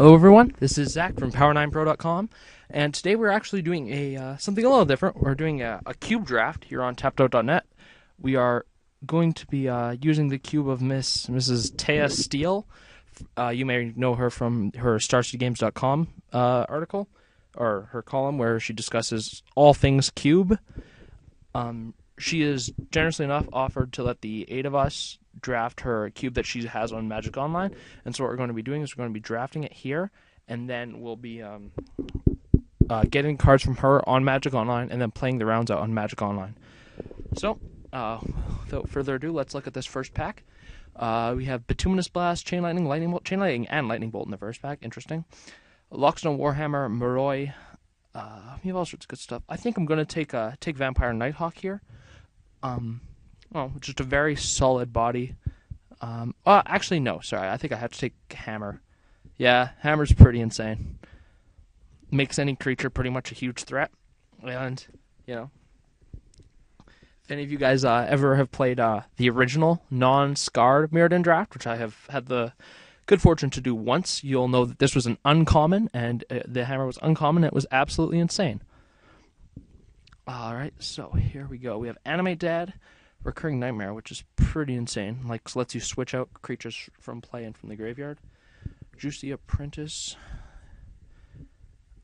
Hello everyone, this is Zach from Power9Pro.com, and today we're actually doing something a little different. We're doing a cube draft here on TappedOut.net. We are going to be using the cube of Mrs. Thea Steele. You may know her from her StarCityGames.com article, or her column, where she discusses all things cube. She is generously enough offered to let the 8 of us draft her cube that she has on Magic Online. And so what we're going to be doing is we're going to be drafting it here, and then we'll be getting cards from her on Magic Online and then playing the rounds out on Magic Online. So, without further ado, let's look at this first pack. We have Bituminous Blast, Chain Lightning, Chain Lightning and Lightning Bolt in the first pack. Interesting. Lockstone Warhammer, Moroi. We have all sorts of good stuff. I think I'm going to take Vampire Nighthawk here. Just a very solid body. Actually, no, sorry. I think I have to take Hammer. Yeah, Hammer's pretty insane. Makes any creature pretty much a huge threat. And, if any of you guys ever have played the original non-scarred Mirrodin draft, which I have had the good fortune to do once, you'll know that this was an uncommon, and the Hammer was uncommon. It was absolutely insane. Alright, so here we go. We have Animate Dead, Recurring Nightmare, which is pretty insane. Lets you switch out creatures from play and from the graveyard. Juicy Apprentice,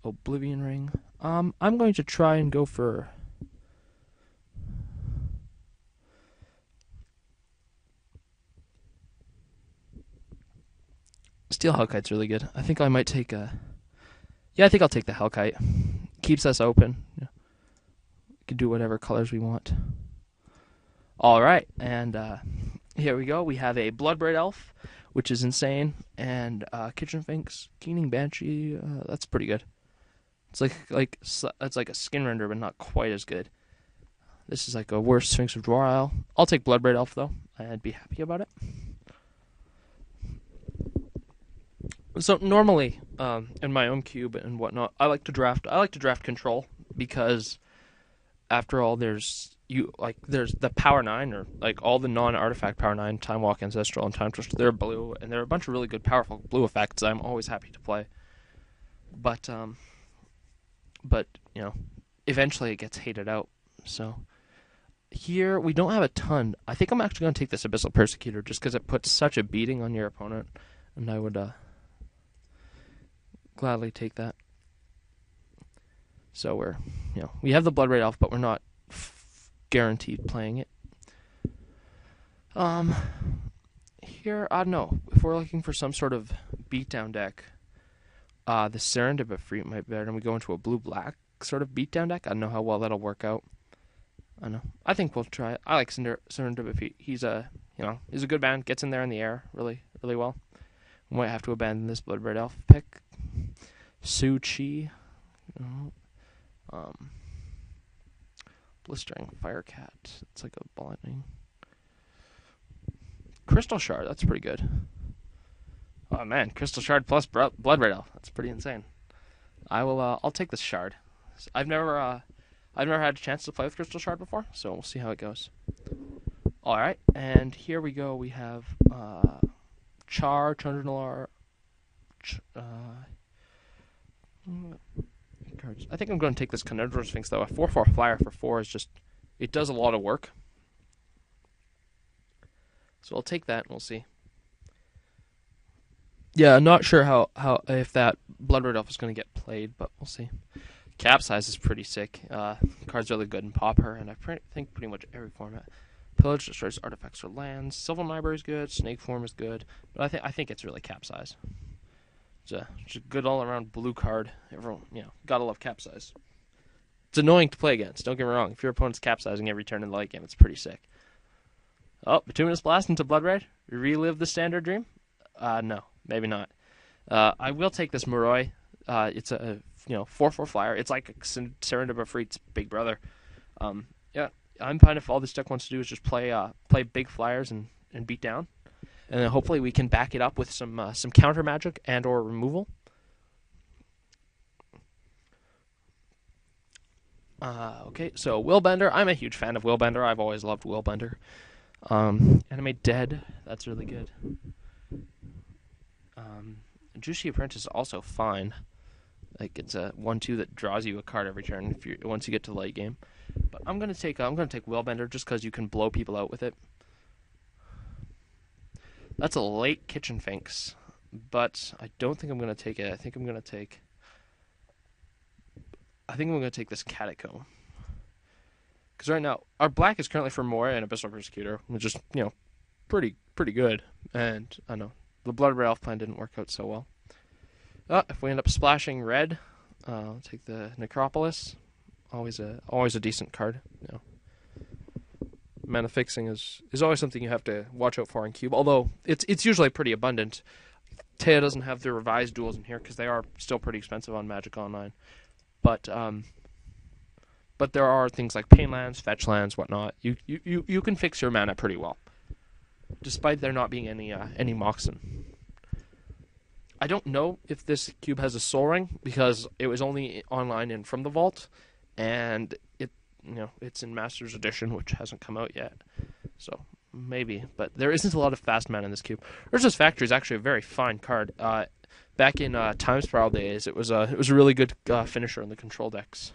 Oblivion Ring. I'm going to try and go for Steel Hellkite's really good. I think I might take I think I'll take the Hellkite. Keeps us open. We can do whatever colors we want. Alright, and here we go. We have a Bloodbraid Elf, which is insane, and Kitchen Finks, Keening Banshee. That's pretty good. It's like a skin render, but not quite as good. This is like a worse Sphinx of Dwar Isle. I'll take Bloodbraid Elf though. I'd be happy about it. So normally, in my own cube and whatnot, I like to draft control, because after all, there's the Power 9, or like all the non-artifact Power 9, Time Walk, Ancestral, and Time Twister. They're blue, and there are a bunch of really good, powerful blue effects I'm always happy to play. But eventually it gets hated out. So here we don't have a ton. I think I'm actually going to take this Abyssal Persecutor just because it puts such a beating on your opponent, and I would gladly take that. So we have the Bloodbraid Elf, but we're not guaranteed playing it. Here, I don't know. If we're looking for some sort of beatdown deck, the Serendipity might be better, and we go into a blue-black sort of beatdown deck. I don't know how well that'll work out. I don't know. I think we'll try it. I like Serendipity. He's a good band. Gets in there in the air really, really well. We might have to abandon this Bloodbraid Elf pick. Su-Chi. Blistering Firecat. It's like a blinding. Crystal Shard. That's pretty good. Oh man, Crystal Shard plus Bloodbraid Elf. That's pretty insane. I'll take this Shard. I've never had a chance to play with Crystal Shard before, so we'll see how it goes. All right, and here we go. We have Chandra cards. I think I'm going to take this Conundrum Sphinx, though. A 4/4 flyer for 4 is just, it does a lot of work. So I'll take that and we'll see. Yeah, I'm not sure how if that Bloodbraid Elf is going to get played, but we'll see. Capsize is pretty sick. Card's really good in Pauper, and I think pretty much every format. Pillage destroys artifacts or lands. Sylvan Library is good. Snake Form is good, but I think it's really Capsize. It's a good all-around blue card. Everyone, gotta love Capsize. It's annoying to play against, don't get me wrong. If your opponent's capsizing every turn in the late game, it's pretty sick. Oh, Bituminous Blast into Bloodbraid? Relive the standard dream? No, maybe not. I will take this Moroi. It's a 4/4 flyer. It's like a Serendipity big brother. I'm fine if all this deck wants to do is just play big flyers and beat down. And then hopefully we can back it up with some counter magic and or removal. Okay, so Willbender. I'm a huge fan of Willbender. I've always loved Willbender. Animate Dead. That's really good. Juicy Apprentice is also fine. Like it's a 1/2 that draws you a card every turn if you once you get to the late game. But I'm gonna take Willbender just because you can blow people out with it. That's a late Kitchen Finks, but I don't think I'm gonna take it. I think I'm gonna take this Catacomb. Because right now our black is currently for Moira and Abyssal Persecutor, which is pretty good. And I know the Blood Red Elf plan didn't work out so well. If we end up splashing red, I'll take the Necropolis. Always a decent card. Mana fixing is always something you have to watch out for in Cube. Although it's usually pretty abundant. Thea doesn't have the revised duels in here because they are still pretty expensive on Magic Online. But there are things like pain lands, fetch lands, whatnot. You can fix your mana pretty well, despite there not being any Moxen. I don't know if this cube has a Soul Ring because it was only online and from the vault, and it's in Master's Edition, which hasn't come out yet. So maybe, but there isn't a lot of fast mana in this cube. Urza's Factory is actually a very fine card. Back in Time Spiral days, it was a really good finisher in the control decks.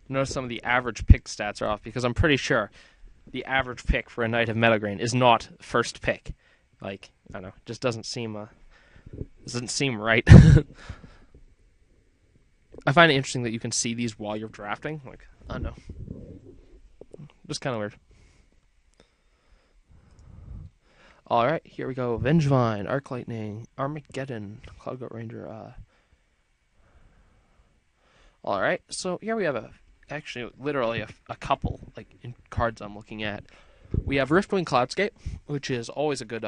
Notice some of the average pick stats are off because I'm pretty sure the average pick for a Knight of Metagrain is not first pick. Like, I don't know, it just doesn't seem right. I find it interesting that you can see these while you're drafting. Like, I don't know. Just kind of weird. Alright, here we go. Vengevine, Arc Lightning, Armageddon, Cloudgoat Ranger. Alright, so here we have literally a couple, like, in cards I'm looking at. We have Riftwing Cloudscape, which is always a good,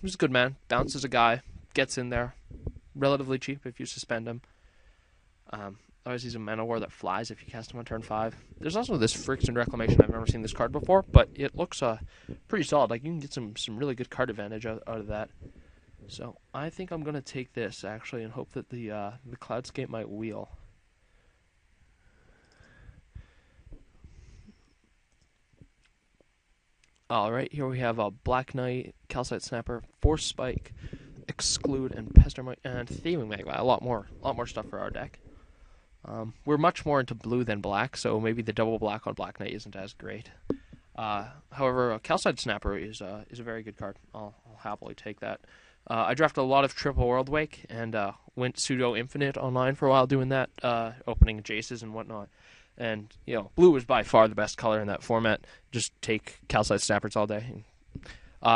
he's a good man. Bounces a guy, gets in there, relatively cheap if you suspend him. Always he's a Mana War that flies if you cast him on turn 5. There's also this Friction Reclamation. I've never seen this card before, but it looks pretty solid. Like, you can get some really good card advantage out of that. So I think I'm going to take this, actually, and hope that the Cloudscape might wheel. Alright, here we have a Black Knight, Calcite Snapper, Force Spike, Exclude, and Pestermite, and Thieving Magma. A lot more stuff for our deck. We're much more into blue than black, so maybe the double black on Black Knight isn't as great. However, Calcite Snapper is a very good card. I'll happily take that. I drafted a lot of Triple World Wake, and went pseudo infinite online for a while doing that, opening Jaces and whatnot. And, blue was by far the best color in that format. Just take Calcite Snappers all day.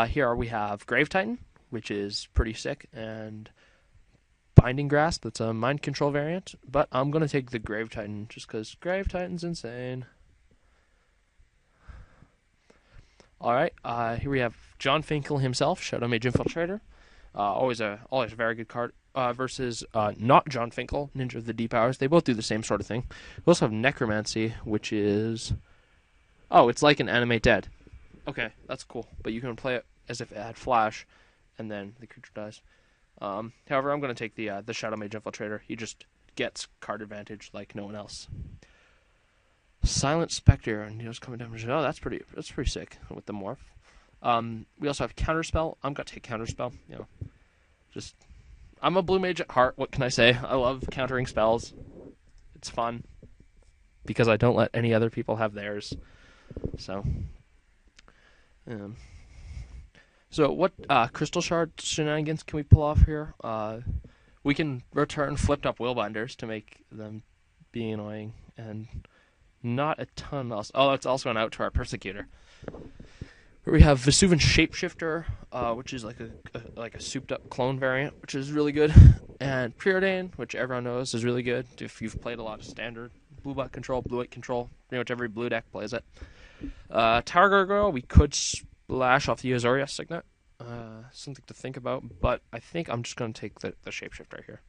Here we have Grave Titan, which is pretty sick, and Binding Grasp, that's a Mind Control variant. But I'm going to take the Grave Titan, just because Grave Titan's insane. Alright, here we have John Finkel himself, Shadow Mage Infiltrator. Always a very good card. Versus not John Finkel, Ninja of the Deep Hours. They both do the same sort of thing. We also have Necromancy, which is... Oh, it's like an Animate Dead. Okay, that's cool. But you can play it as if it had Flash, and then the creature dies. However, I'm going to take the Shadow Mage Infiltrator. He just gets card advantage like no one else. Silent Spectre, and deals coming damage. Oh, that's pretty sick with the morph. We also have Counterspell. I'm going to take Counterspell. I'm a blue mage at heart. What can I say? I love countering spells. It's fun because I don't let any other people have theirs. So what Crystal Shard shenanigans can we pull off here? We can return flipped up Willbinders to make them be annoying, and not a ton else. Oh, it's also an out to our Persecutor. We have Vesuvian Shapeshifter, which is like a souped-up clone variant, which is really good, and Preordain, which everyone knows is really good if you've played a lot of standard blue-black control, blue-white control. Pretty much every blue deck plays it. Tower Gargoyle, we could splash off the Azoria Signet. Something to think about, but I think I'm just going to take the Shapeshifter here.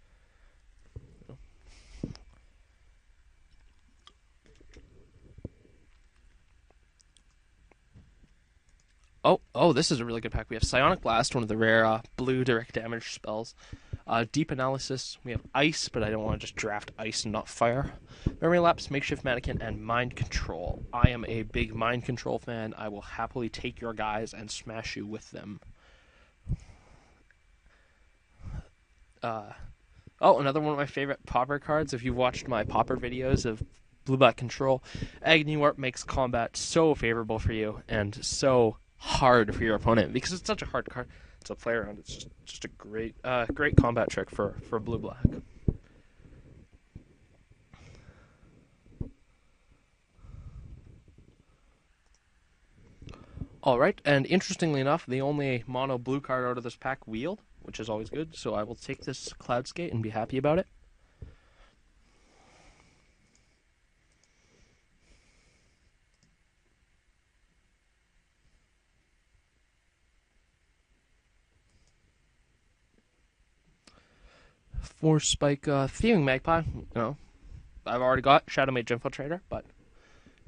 Oh, this is a really good pack. We have Psionic Blast, one of the rare blue direct damage spells. Deep analysis, we have ice, but I don't want to just draft ice and not fire. Memory lapse, makeshift mannequin, and mind control. I am a big mind control fan. I will happily take your guys and smash you with them. Another one of my favorite popper cards. If you've watched my popper videos of blue-black control, Agony Warp makes combat so favorable for you and so hard for your opponent because it's such a hard card to play around. It's just a great combat trick for blue-black. Alright, and interestingly enough, the only mono blue card out of this pack wheeled, which is always good, so I will take this Cloud Skate and be happy about it. Force Spike Thieving Magpie, I've already got Shadow Mage Infiltrator, but,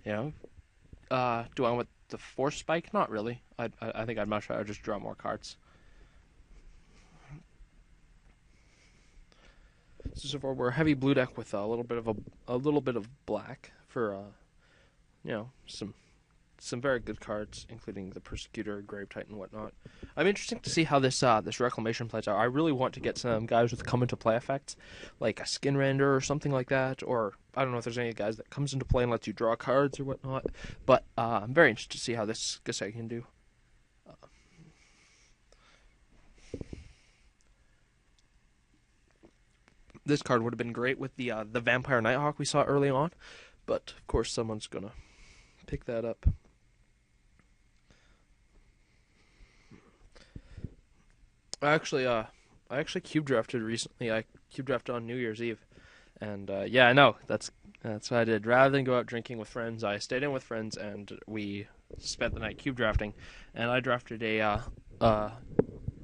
do I want the Force Spike? Not really. I think I'd much rather just draw more cards. So far we're a heavy blue deck with a little bit of black for some very good cards, including the Persecutor, Grave Titan, and whatnot. I'm interested to see how this Reclamation plays out. I really want to get some guys with come into play effects, like a Skin Render or something like that, or I don't know if there's any guys that comes into play and lets you draw cards or whatnot. But I'm very interested to see how this Gasei can do. This card would have been great with the Vampire Nighthawk we saw early on, but of course someone's gonna pick that up. I actually cube drafted recently. I cube drafted on New Year's Eve, and yeah, I know that's what I did. Rather than go out drinking with friends, I stayed in with friends and we spent the night cube drafting. And I drafted a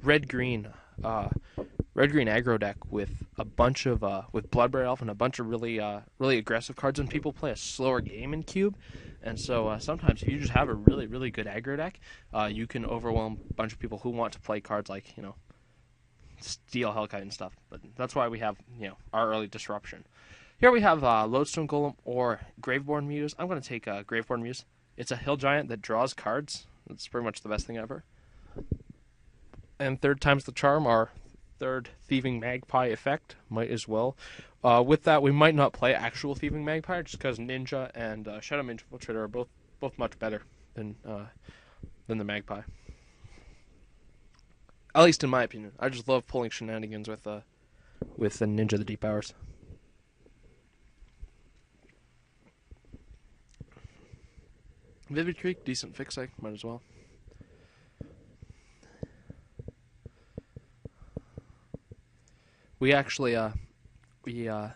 red green aggro deck with a bunch of with Bloodbraid Elf and a bunch of really aggressive cards. And people play a slower game in cube, and so sometimes if you just have a really good aggro deck, you can overwhelm a bunch of people who want to play cards like Steel Hellkite and stuff. But that's why we have our early disruption. Here we have Lodestone Golem or Graveborn Muse. I'm going to take Graveborn Muse. It's a hill giant that draws cards. That's pretty much the best thing ever. And third time's the charm, our third Thieving Magpie effect. Might as well. With that, we might not play actual Thieving Magpie just because Ninja and Shadow Mage Infiltrator are both much better than the Magpie. At least in my opinion. I just love pulling shenanigans with the Ninja the Deep Hours. Vivid Creek, decent fix, might as well. We actually, this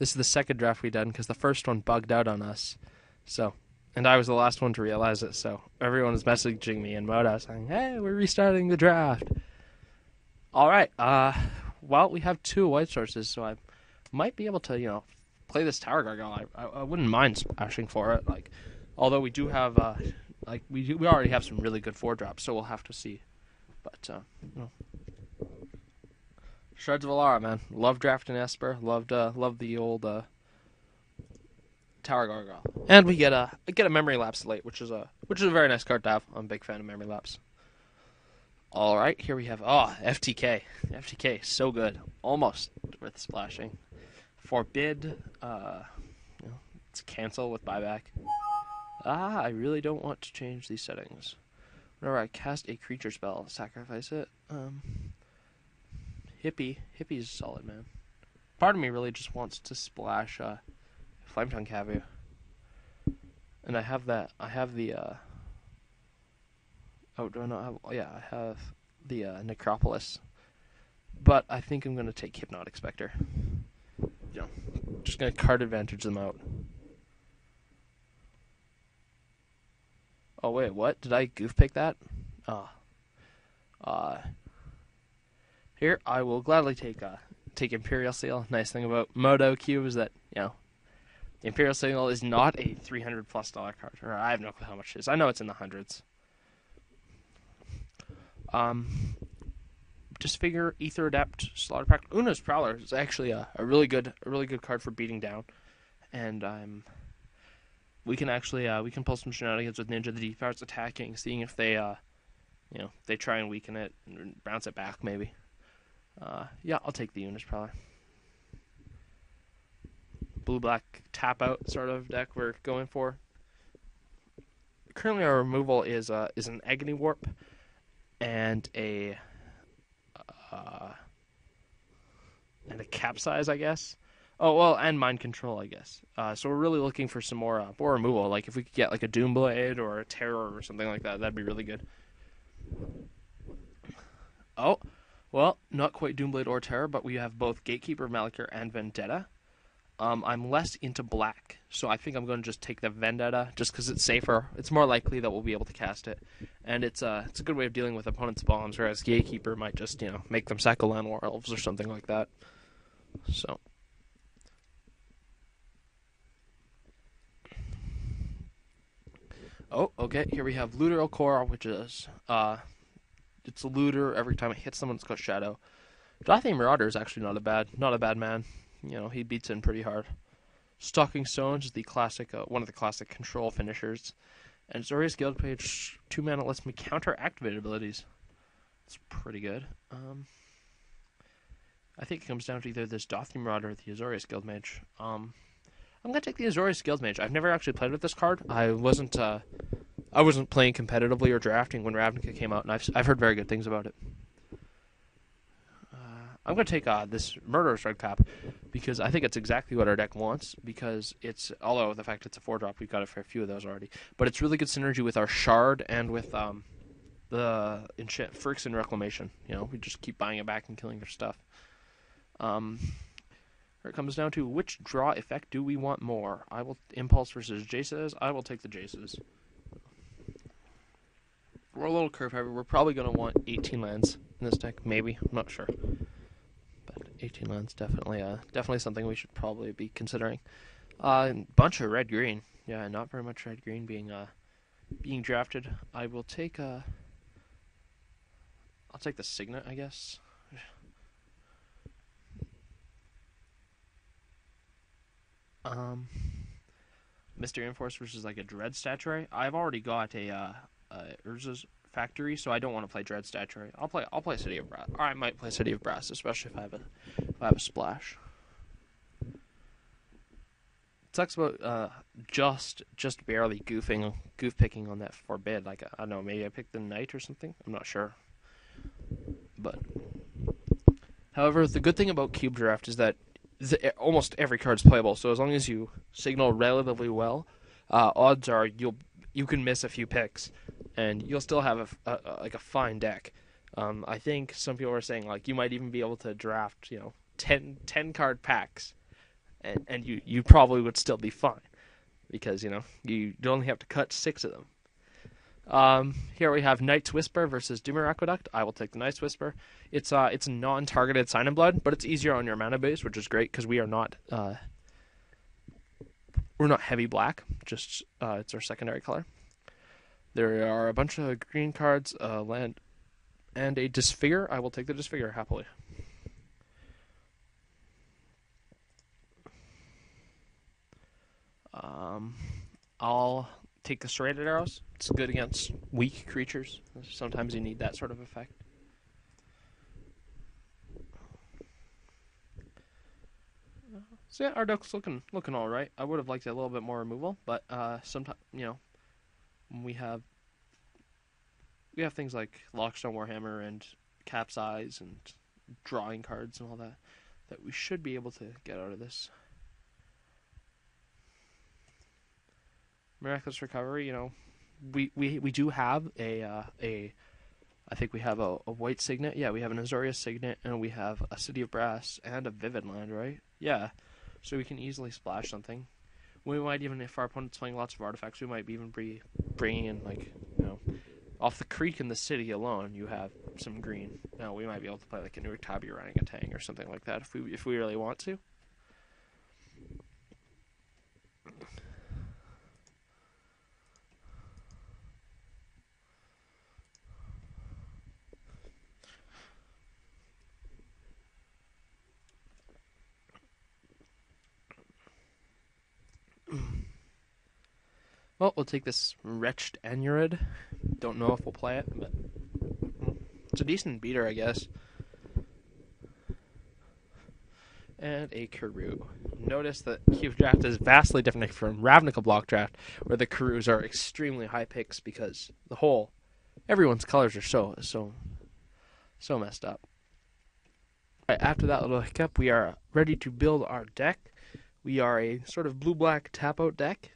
is the second draft we done because the first one bugged out on us. So, and I was the last one to realize it. So everyone is messaging me in Modo saying, "Hey, we're restarting the draft." All right. Well, we have 2 white sources, so I might be able to, play this Tower Gargoyle. I wouldn't mind splashing for it. Although we do have, we already have some really good 4-drops, so we'll have to see. But Shards of Alara, man. Love drafting Esper. Love the old Tower Gargoyle. And we get a Memory Lapse late, which is a very nice card to have. I'm a big fan of Memory Lapse. All right, here we have FTK. FTK, so good, almost worth splashing. Forbid, it's cancel with buyback. I really don't want to change these settings. Whenever I cast a creature spell, sacrifice it. Hippie's solid, man. Part of me really just wants to splash Flametongue Cavu. And I have that. I have the do I not have? Oh, yeah, I have the Necropolis. But I think I'm going to take Hypnotic Spectre. Just going to card advantage them out. Oh, wait, what? Did I goof pick that? Here, I will gladly take Imperial Seal. Nice thing about Modo Cube is that, the Imperial Seal is not a $300+ card. Or I have no clue how much it is. I know it's in the hundreds. Disfigure, Ether Adept, Slaughter Pact. Una's Prowler is actually a really good card for beating down, and we can actually we can pull some shenanigans with Ninja the Deep Arts attacking, seeing if they they try and weaken it and bounce it back maybe. Yeah, I'll take the Una's Prowler. Blue-black tap-out sort of deck we're going for. Currently our removal is an Agony Warp and a Capsize, I guess. Oh, well, and Mind Control, I guess. So we're really looking for some more removal. Like, if we could get, like, a Doomblade or a Terror or something like that, that'd be really good. Oh, well, not quite Doomblade or Terror, but we have both Gatekeeper, Malakir, and Vendetta. I'm less into black, so I think I'm going to just take the Vendetta, just because it's safer. It's more likely that we'll be able to cast it, and it's a good way of dealing with opponents' bombs, whereas Gatekeeper might just, make them cycle Land War Elves or something like that. So... Oh, okay, here we have Looter Okora, which is, it's a looter. Every time it hits someone, it's got Shadow. Dothian Marauder is actually not a bad man. He beats in pretty hard. Stalking Stones is the classic, one of the classic control finishers. And Zorius Guild Page, 2 mana lets me counter activated abilities. It's pretty good. I think it comes down to either this Dothian Marauder or the Azorius Guildmage. I'm gonna take the Azorius Guildmage. I've never actually played with this card. I wasn't playing competitively or drafting when Ravnica came out, and I've heard very good things about it. I'm gonna take this Murderous Red Cap because I think it's exactly what our deck wants. Because although the fact it's a 4-drop, we've got a fair few of those already, but it's really good synergy with our Shard and with the enchant Phyrexian Reclamation. We just keep buying it back and killing their stuff. It comes down to which draw effect do we want more? I will Impulse versus Jaces. I will take the Jaces. We're a little curve heavy. We're probably going to want 18 lands in this deck. Maybe. I'm not sure. But 18 lands definitely something we should probably be considering. Bunch of red-green. Yeah, not very much red-green being drafted. I will take I'll take the Signet, I guess. Mystery Enforce versus like a Dread Statuary. I've already got a Urza's Factory, so I don't want to play Dread Statuary. I'll play City of Brass, or I might play City of Brass, especially if I have a splash. It sucks about just barely goof picking on that Forbid. Like, I don't know, maybe I picked the Knight or something. I'm not sure. But however, the good thing about Cube Draft is that almost every card's playable, so as long as you signal relatively well, odds are you can miss a few picks, and you'll still have a fine deck. I think some people are saying like you might even be able to draft 10 card packs, and you probably would still be fine because you only have to cut 6 of them. Here we have Knight's Whisper versus Doomer Aqueduct. I will take the Knight's Whisper. It's a non-targeted Sign in Blood, but it's easier on your mana base, which is great because we're not heavy black. Just it's our secondary color. There are a bunch of green cards, land, and a Disfigure. I will take the Disfigure happily. I'll take the Serrated Arrows. It's good against weak creatures. Sometimes you need that sort of effect. So yeah, our deck's looking all right. I would have liked a little bit more removal, but sometimes we have things like Lockstone Warhammer and Capsize and drawing cards and all that we should be able to get out of this. Miraculous Recovery, we do have I think we have a white Signet. Yeah, we have an Azorius Signet, and we have a City of Brass and a Vivid Land, right? Yeah, so we can easily splash something. We might even, if our opponent's playing lots of artifacts, we might even be bringing in off the creek in the city alone. You have some green. Now we might be able to play like a Nurtabi Orangutan or something like that if we really want to. Well, we'll take this Wretched Anurid. Don't know if we'll play it, but it's a decent beater, I guess. And a Karoo. Notice that Cube Draft is vastly different from Ravnica Block Draft, where the Karoos are extremely high picks because everyone's colors are so messed up. Right, after that little hiccup, we are ready to build our deck. We are a sort of blue-black tap-out deck.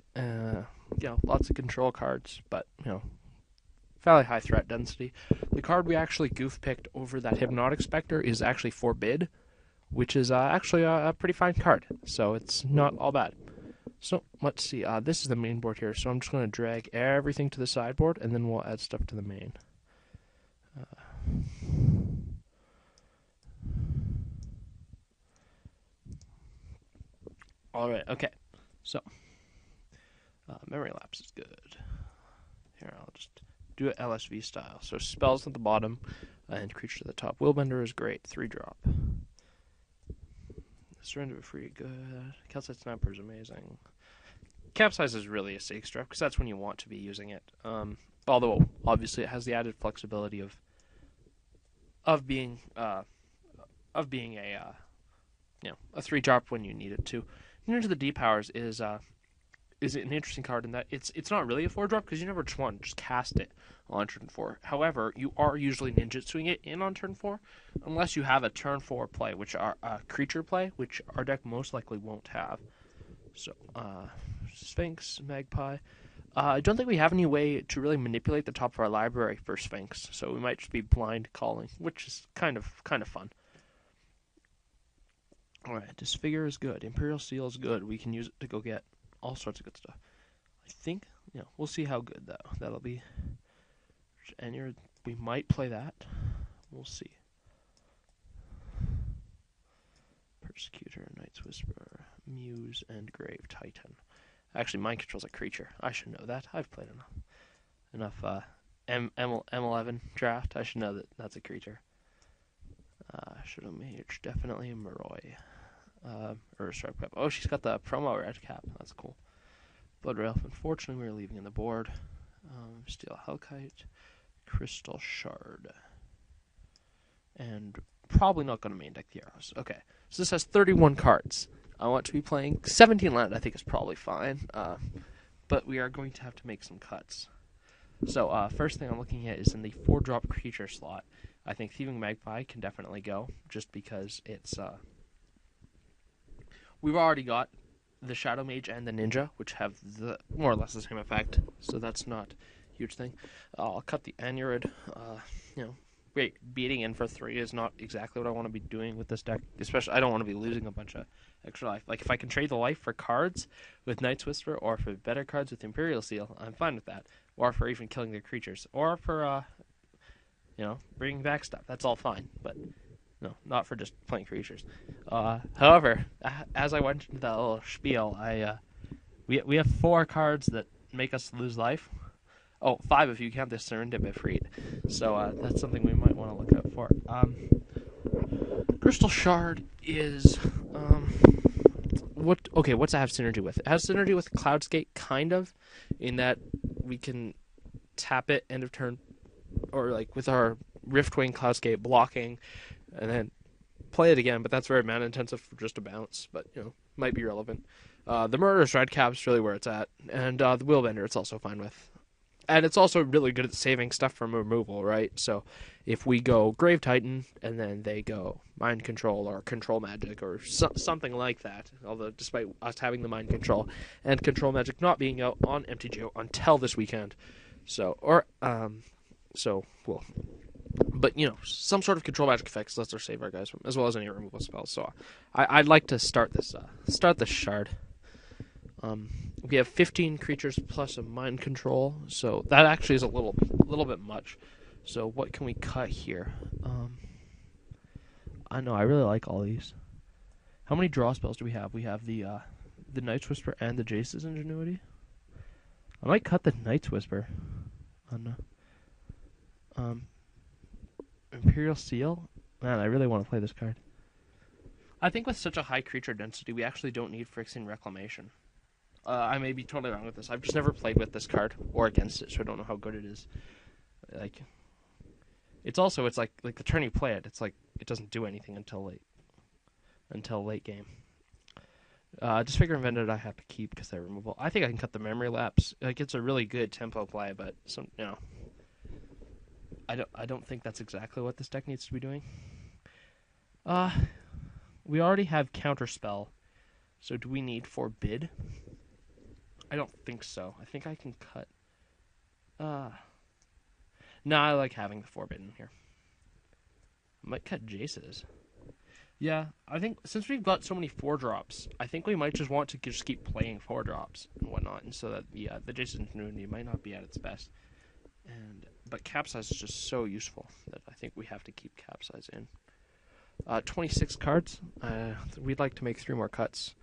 Lots of control cards, but fairly high threat density. The card we actually goof-picked over that Hypnotic Spectre is actually Forbid, which is actually a pretty fine card, so it's not all bad. So, let's see. This is the main board here, so I'm just going to drag everything to the sideboard, and then we'll add stuff to the main. Alright, okay. So, memory lapse is good. Here, I'll just do it LSV style. So, spells at the bottom, and creature at the top. Willbender is great, 3-drop. Surrender free, good. Calcite Sniper is amazing. Capsize is really a 6-drop, because that's when you want to be using it. Although, obviously, it has the added flexibility of being a 3-drop when you need it to. Into the D-Powers is an interesting card in that it's not really a 4-drop because you never just want to just cast it on turn 4. However, you are usually ninjutsuing it in on turn 4 unless you have a turn 4 play, which are a creature play, which our deck most likely won't have. So, Sphinx, Magpie. I don't think we have any way to really manipulate the top of our library for Sphinx, so we might just be blind calling, which is kind of fun. Alright, Disfigure is good. Imperial Seal is good. We can use it to go get all sorts of good stuff. I think, we'll see how good that'll be. And we might play that. We'll see. Persecutor, Night's Whisperer, Muse, and Grave Titan. Actually, Mind Control's a creature. I should know that. I've played enough M11 draft. I should know that that's a creature. Shadow Mage, definitely a Moroi. Stripe Cap. Oh, she's got the promo red cap. That's cool. Blood Elf. Unfortunately, we're leaving in the board. Steel Hellkite, Crystal Shard, and probably not going to main deck the arrows. Okay, so this has 31 cards. I want to be playing 17 land. I think is probably fine, but we are going to have to make some cuts. So first thing I'm looking at is in the 4-drop creature slot. I think Thieving Magpie can definitely go, just because it's we've already got the Shadow Mage and the Ninja, which have more or less the same effect, so that's not a huge thing. I'll cut the Anurid. Beating in for 3 is not exactly what I want to be doing with this deck. Especially, I don't want to be losing a bunch of extra life. Like, if I can trade the life for cards with Night's Whisper, or for better cards with Imperial Seal, I'm fine with that. Or for even killing their creatures. Or for, bringing back stuff. That's all fine. But, no, not for just playing creatures. However, as I went into that little spiel, we have 4 cards that make us lose life. Oh, 5 if you count the Serendipity. So that's something we might want to look out for. Crystal Shard is what's it have synergy with? It has synergy with Cloudscape, kind of, in that we can tap it end of turn, or like with our Riftwing Cloudscape blocking, and then play it again. But that's very mana intensive for just a bounce. But might be relevant. The Murderous Red Cap's really where it's at, and the Willbender it's also fine with. And it's also really good at saving stuff from removal, right? So if we go Grave Titan, and then they go Mind Control or Control Magic or something like that, although despite us having the Mind Control and Control Magic not being out on MTGO until this weekend. But, some sort of Control Magic effects lets us save our guys, as well as any removal spells. So I'd like to start this Shard. We have 15 creatures plus a Mind Control, so that actually is a little bit much. So what can we cut here? I know I really like all these. How many draw spells do we have? We have the Night's Whisper and the Jace's Ingenuity. I might cut the Night's Whisper. Imperial Seal. Man, I really want to play this card. I think with such a high creature density, we actually don't need Phyrexian Reclamation. I may be totally wrong with this. I've just never played with this card or against it, so I don't know how good it is. Like, it's like the turn you play it, it's like it doesn't do anything until late game. Disfigure and Vended I have to keep because they're removable. I think I can cut the memory lapse. Like, it's a really good tempo play, but I don't think that's exactly what this deck needs to be doing. We already have Counterspell, so do we need Forbid? I don't think so. I think I can cut. No, I like having the Forbidden here. I might cut Jace's. Yeah, I think since we've got so many 4-drops, I think we might just want to just keep playing 4-drops and whatnot, and so that the Jace's Ingenuity might not be at its best. But Capsize is just so useful that I think we have to keep Capsize in. 26 cards. We'd like to make 3 more cuts.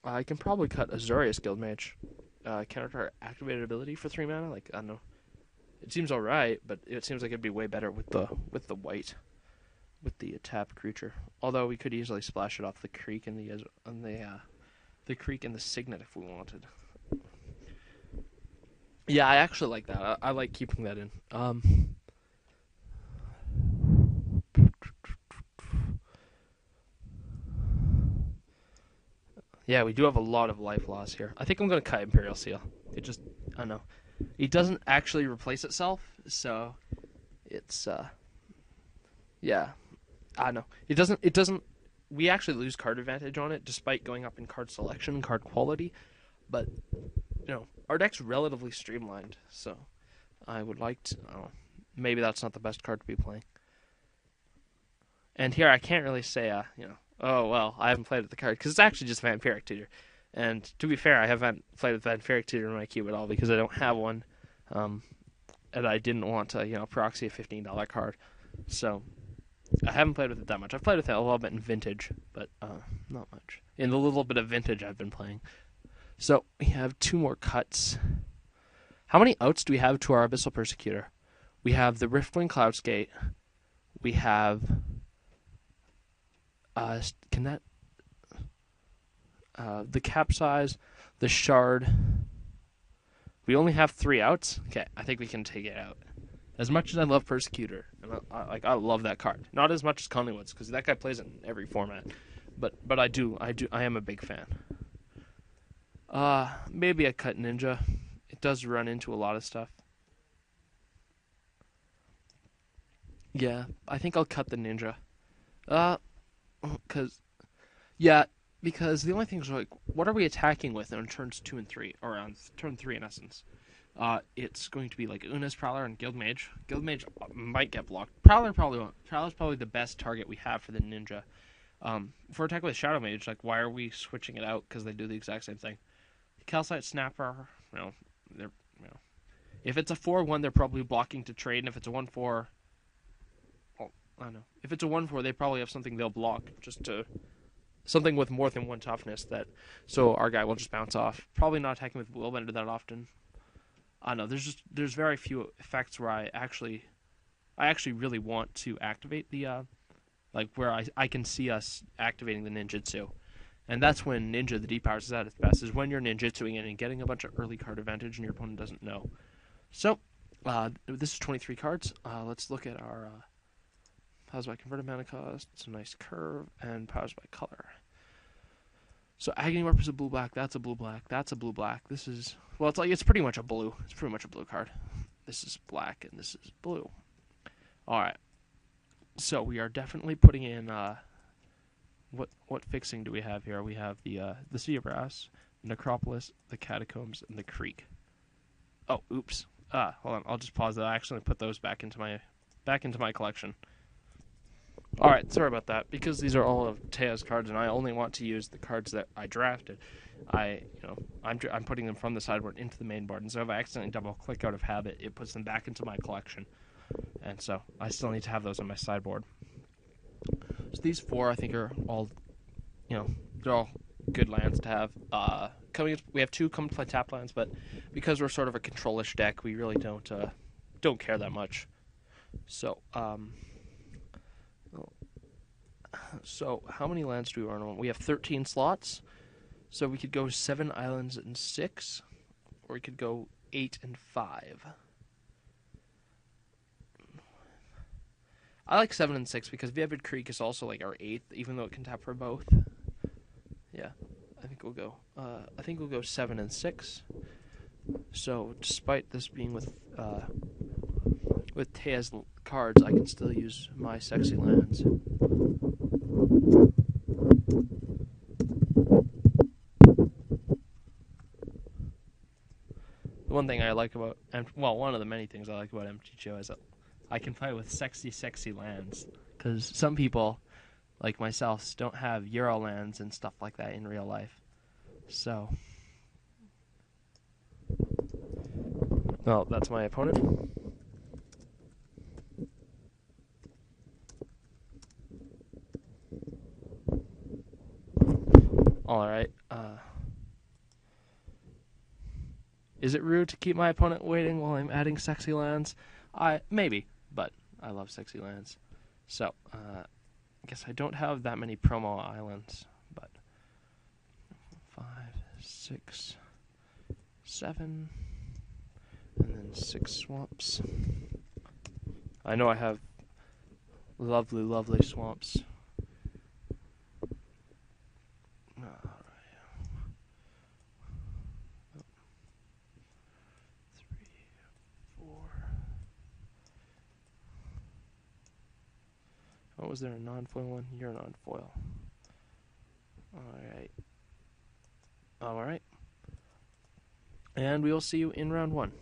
I can probably cut Azorius Guildmage. Counter activated ability for 3 mana. Like, I don't know. It seems alright, but it seems like it'd be way better with the white, with the tapped creature. Although we could easily splash it off the creek and the creek and the Signet if we wanted. Yeah, I actually like that. I like keeping that in. Yeah, we do have a lot of life loss here. I think I'm going to cut Imperial Seal. I don't know. It doesn't actually replace itself, so it's, yeah. I don't know. It doesn't, we actually lose card advantage on it, despite going up in card selection, card quality, but, our deck's relatively streamlined, so I would like to, maybe that's not the best card to be playing. And here I can't really say, oh, well, I haven't played with the card, because it's actually just Vampiric Tutor. And to be fair, I haven't played with Vampiric Tutor in my cube at all, because I don't have one, and I didn't want to, proxy a $15 card. So, I haven't played with it that much. I've played with it a little bit in Vintage, but not much. In the little bit of Vintage I've been playing. So, we have 2 more cuts. How many outs do we have to our Abyssal Persecutor? We have the Riftwing Cloudskate. We have... the Capsize, the Shard. We only have 3 outs. Okay, I think we can take it out. As much as I love Persecutor, and I love that card. Not as much as Conleywood's, because that guy plays it in every format. But I am a big fan. Maybe I cut Ninja. It does run into a lot of stuff. Yeah, I think I'll cut the Ninja. Because the only thing is, like, what are we attacking with on turns 2 and 3, or on turn 3 in essence? It's going to be like Una's Prowler and Guildmage. Guildmage might get blocked. Prowler probably won't. Prowler's probably the best target we have for the Ninja. For attack with Shadow Mage, like, why are we switching it out? Because they do the exact same thing. Calcite Snapper, if it's a 4-1, they're probably blocking to trade, and if it's a 1-4, I don't know. If it's a 1-4, they probably have something they'll block something with more than 1 toughness so our guy will just bounce off. Probably not attacking with Willbender that often. I don't know. There's very few effects where I actually really want to activate the where I can see us activating the ninjutsu. And that's when Ninja, the D-Powers, is at its best, is when you're ninjutsuing it and getting a bunch of early card advantage and your opponent doesn't know. So, this is 23 cards. Let's look at our powers by converted mana cost. It's a nice curve, and powers by color. So, Agony Warp is a blue-black, that's a blue-black, that's a blue-black. This is, well, it's pretty much a blue. It's pretty much a blue card. This is black, and this is blue. Alright. So, we are definitely putting in, What fixing do we have here? We have the Sea of Brass, the Necropolis, the Catacombs, and the Creek. Oh, oops. Hold on. I'll just pause that. I actually put those back into my collection. All right, sorry about that. Because these are all of Thea's cards, and I only want to use the cards that I drafted. I'm putting them from the sideboard into the main board, and so if I accidentally double-click out of habit, it puts them back into my collection. And so I still need to have those on my sideboard. So these 4, I think, are all, they're all good lands to have. We have 2 come to play tap lands, but because we're sort of a control-ish deck, we really don't care that much. So, so how many lands do we run on? We have 13 slots. So we could go 7 islands and 6, or we could go 8 and 5. I like 7 and 6 because Vivid Creek is also like our 8th, even though it can tap for both. Yeah, I think we'll go. I think we'll go 7 and 6. So despite this being with Thea's cards, I can still use my sexy lands. The one thing I like about, one of the many things I like about MTGO is that I can play with sexy, sexy lands. Because some people, like myself, don't have Euro lands and stuff like that in real life. So, well, that's my opponent. Alright, is it rude to keep my opponent waiting while I'm adding sexy lands? Maybe, but I love sexy lands. So, I guess I don't have that many promo islands, but 5, 6, 7, and then 6 swamps. I know I have lovely, lovely swamps. Oh, was there a non-foil one? You're a non-foil. Alright. Alright. And we will see you in round 1.